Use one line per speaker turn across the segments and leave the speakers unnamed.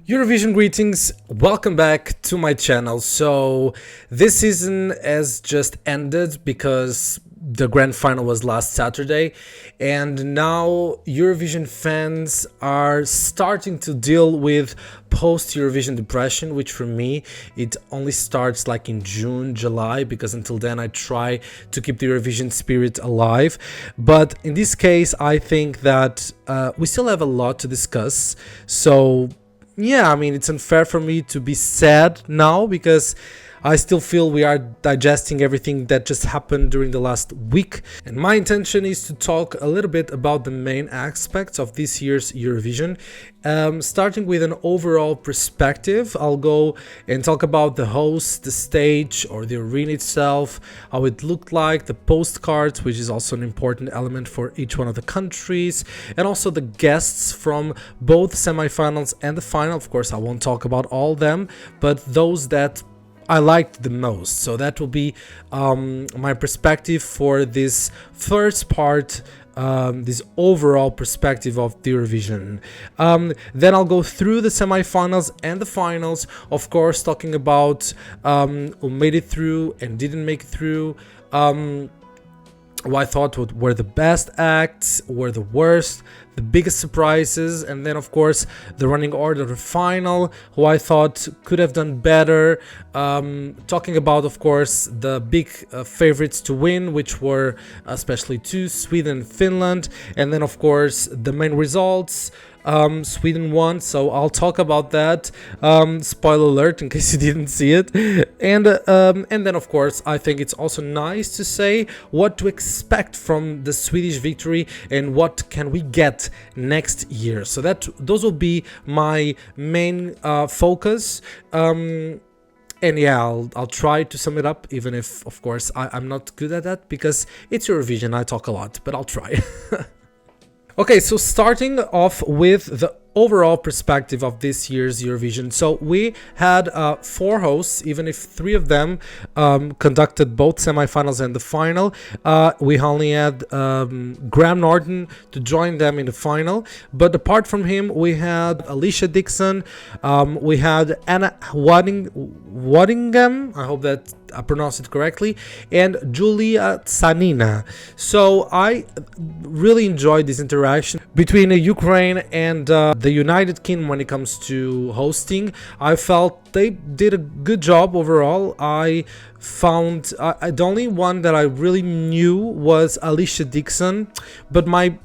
Eurovision Greetings, welcome back to my channel. So this season has just ended because the grand final was last Saturday, and now Eurovision fans are starting to deal with post-Eurovision depression, which for me it only starts like in June, July, because until then I try to keep the Eurovision spirit alive. But in this case I think that we still have a lot to discuss. So yeah, I mean, it's unfair for me to be sad now because I still feel we are digesting everything that just happened during the last week. And my intention is to talk a little bit about the main aspects of this year's Eurovision. Starting with an overall perspective, I'll go and talk about the host, the stage or the arena itself, how it looked like, the postcards, which is also an important element for each one of the countries, and also the guests from both semifinals and the final. Of course, I won't talk about all of them, but those that I liked the most. So that will be my perspective for this first part, this overall perspective of the Eurovision. Then I'll go through the semifinals and the finals, of course, talking about who made it through and didn't make it through, who I thought were the best acts, were the worst, the biggest surprises, and then of course the running order of the final, who I thought could have done better. Talking about, of course, the big favorites to win, which were especially two, Sweden and Finland, and then of course the main results. Sweden won, so I'll talk about that. Spoiler alert in case you didn't see it. And then of course I think it's also nice to say what to expect from the Swedish victory and what can we get next year. So those will be my main focus. And yeah, I'll try to sum it up, even if of course I'm not good at that because it's Eurovision, I talk a lot, but I'll try. Okay, so starting off with the overall perspective of this year's Eurovision. So we had 4 hosts, even if 3 of them conducted both semifinals and the final. We only had Graham Norton to join them in the final. But apart from him, we had Alicia Dixon, we had Anna Waddingham, I hope that I pronounced it correctly, and Julia Tsanina. So I really enjoyed this interaction between Ukraine and the United Kingdom when it comes to hosting. I felt they did a good job overall. I found the only one that I really knew was Alicia Dixon, but my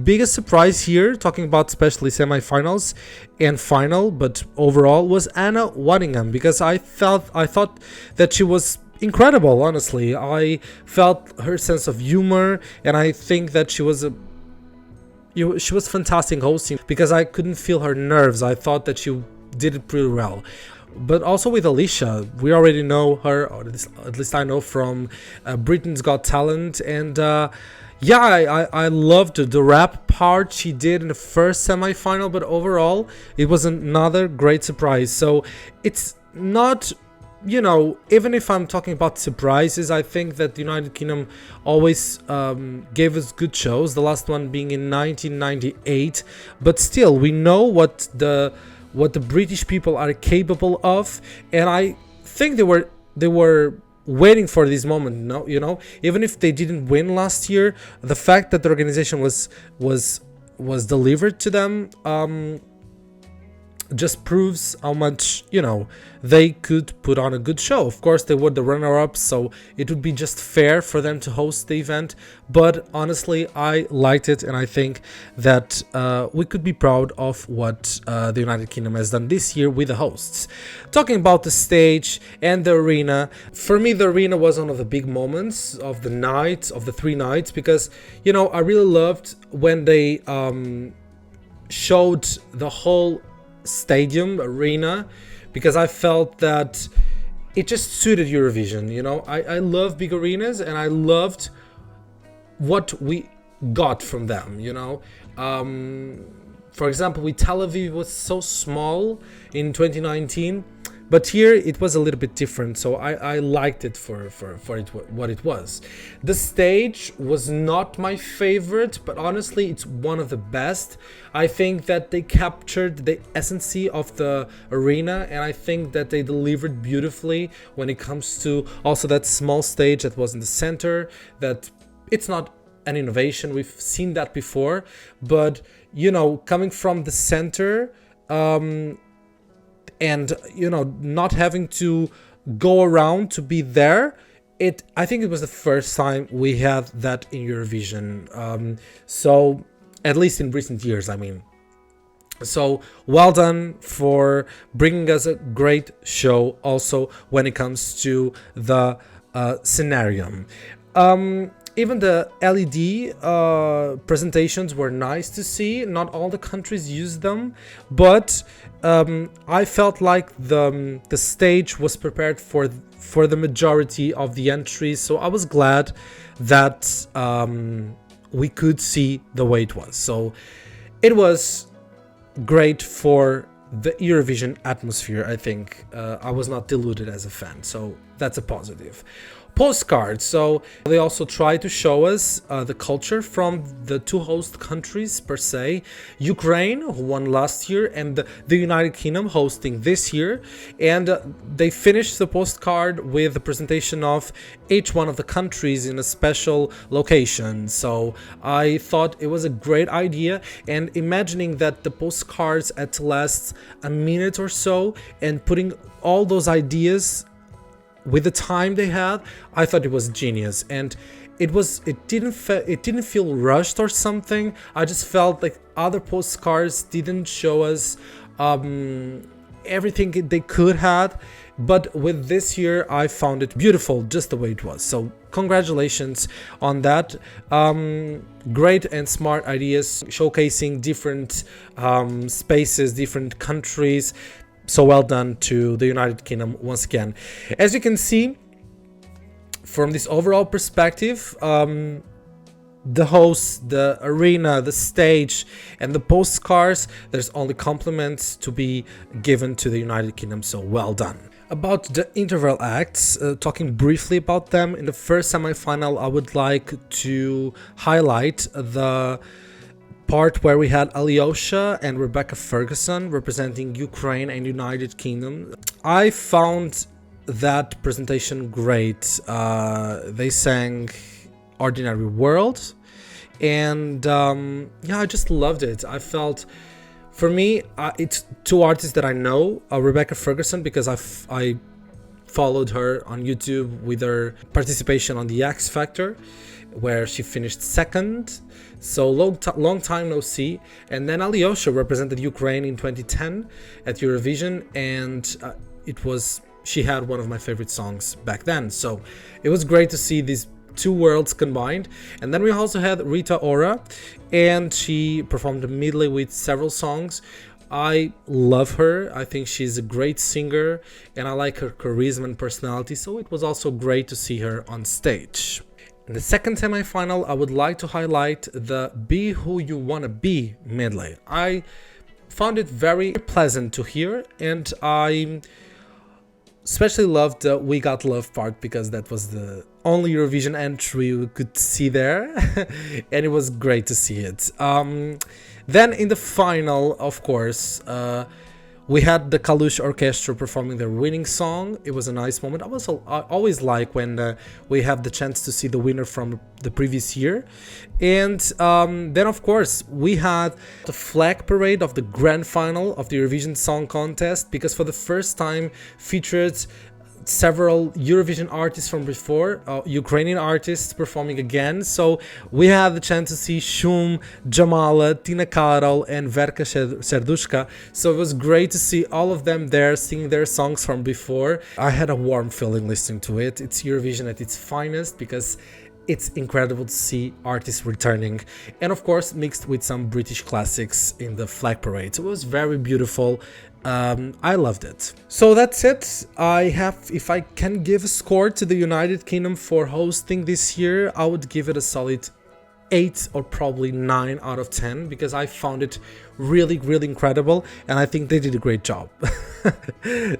biggest surprise here, talking about especially semifinals and final, but overall, was Anna Waddingham, because I thought that she was incredible. Honestly, I felt her sense of humor, and I think that she was fantastic hosting because I couldn't feel her nerves. I thought that she did it pretty well. But also with Alicia, we already know her, or at least I know from Britain's Got Talent, and yeah, I loved the rap part she did in the first semifinal, but overall it was another great surprise. So it's not, you know, even if I'm talking about surprises, I think that the United Kingdom always gave us good shows, the last one being in 1998, but still we know what the British people are capable of, and I think they were waiting for this moment. No, you know, even if they didn't win last year, the fact that the organization was delivered to them just proves how much, you know, they could put on a good show. Of course, they were the runner-ups, so it would be just fair for them to host the event. But honestly, I liked it, and I think that we could be proud of what the United Kingdom has done this year with the hosts. Talking about the stage and the arena, for me, the arena was one of the big moments of the night, of the 3 nights, because, you know, I really loved when they showed the whole stadium arena, because I felt that it just suited Eurovision. You know, I love big arenas, and I loved what we got from them, you know. For example, with Tel Aviv was so small in 2019, but here it was a little bit different, so I liked it for what it was. The stage was not my favorite, but honestly it's one of the best. I think that they captured the essence of the arena, and I think that they delivered beautifully when it comes to also that small stage that was in the center. That it's not an innovation, we've seen that before, but you know, coming from the center, and you know, not having to go around to be there, I think it was the first time we had that in Eurovision, so at least in recent years, I mean. So well done for bringing us a great show also when it comes to the scenario. Even the LED presentations were nice to see. Not all the countries used them, but I felt like the stage was prepared for the majority of the entries. So I was glad that we could see the way it was. So it was great for the Eurovision atmosphere. I think I was not deluded as a fan, so that's a positive. Postcards, so they also try to show us the culture from the two host countries per se, Ukraine, who won last year, and the United Kingdom hosting this year, and they finished the postcard with the presentation of each one of the countries in a special location. So I thought it was a great idea, and imagining that the postcards had to last a minute or so and putting all those ideas with the time they had, I thought it was genius, and it didn't feel rushed or something. I just felt like other postcards didn't show us everything they could have, but with this year I found it beautiful just the way it was. So congratulations on that. Great and smart ideas showcasing different spaces, different countries. So well done to the United Kingdom once again. As you can see, from this overall perspective, the host, the arena, the stage, and the postcards, there's only compliments to be given to the United Kingdom, so well done. About the interval acts, talking briefly about them, in the first semi-final I would like to highlight the part where we had Alyosha and Rebecca Ferguson representing Ukraine and United Kingdom. I found that presentation great. They sang Ordinary World, and yeah, I just loved it. I felt, for me, it's two artists that I know. Rebecca Ferguson, because I followed her on YouTube with her participation on the X Factor, where she finished second. So long time no see. And then Alyosha represented Ukraine in 2010 at Eurovision, and she had one of my favorite songs back then. So it was great to see these two worlds combined. And then we also had Rita Ora, and she performed a medley with several songs. I love her. I think she's a great singer, and I like her charisma and personality, so it was also great to see her on stage. In the second semi-final, I would like to highlight the Be Who You Wanna Be medley. I found it very pleasant to hear, and I especially loved the We Got Love part, because that was the only Eurovision entry we could see there, and it was great to see it. Then in the final, of course, we had the Kalush Orchestra performing their winning song. It was a nice moment. I always like when we have the chance to see the winner from the previous year. And then, of course, we had the flag parade of the grand final of the Eurovision Song Contest, because for the first time featured several Eurovision artists from before, Ukrainian artists performing again. So we had the chance to see Shum, Jamala, Tina Karol, and Verka Serdushka. So it was great to see all of them there singing their songs from before. I had a warm feeling listening to it. It's Eurovision at its finest, because it's incredible to see artists returning, and of course mixed with some British classics in the flag parade. So it was very beautiful. I loved it. So that's it. If I can give a score to the United Kingdom for hosting this year, I would give it a solid 8 or probably 9 out of 10 because I found it really, really incredible, and I think they did a great job.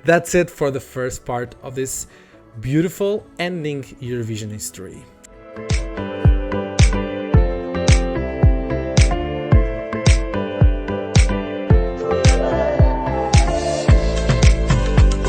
That's it for the first part of this beautiful ending Eurovision history.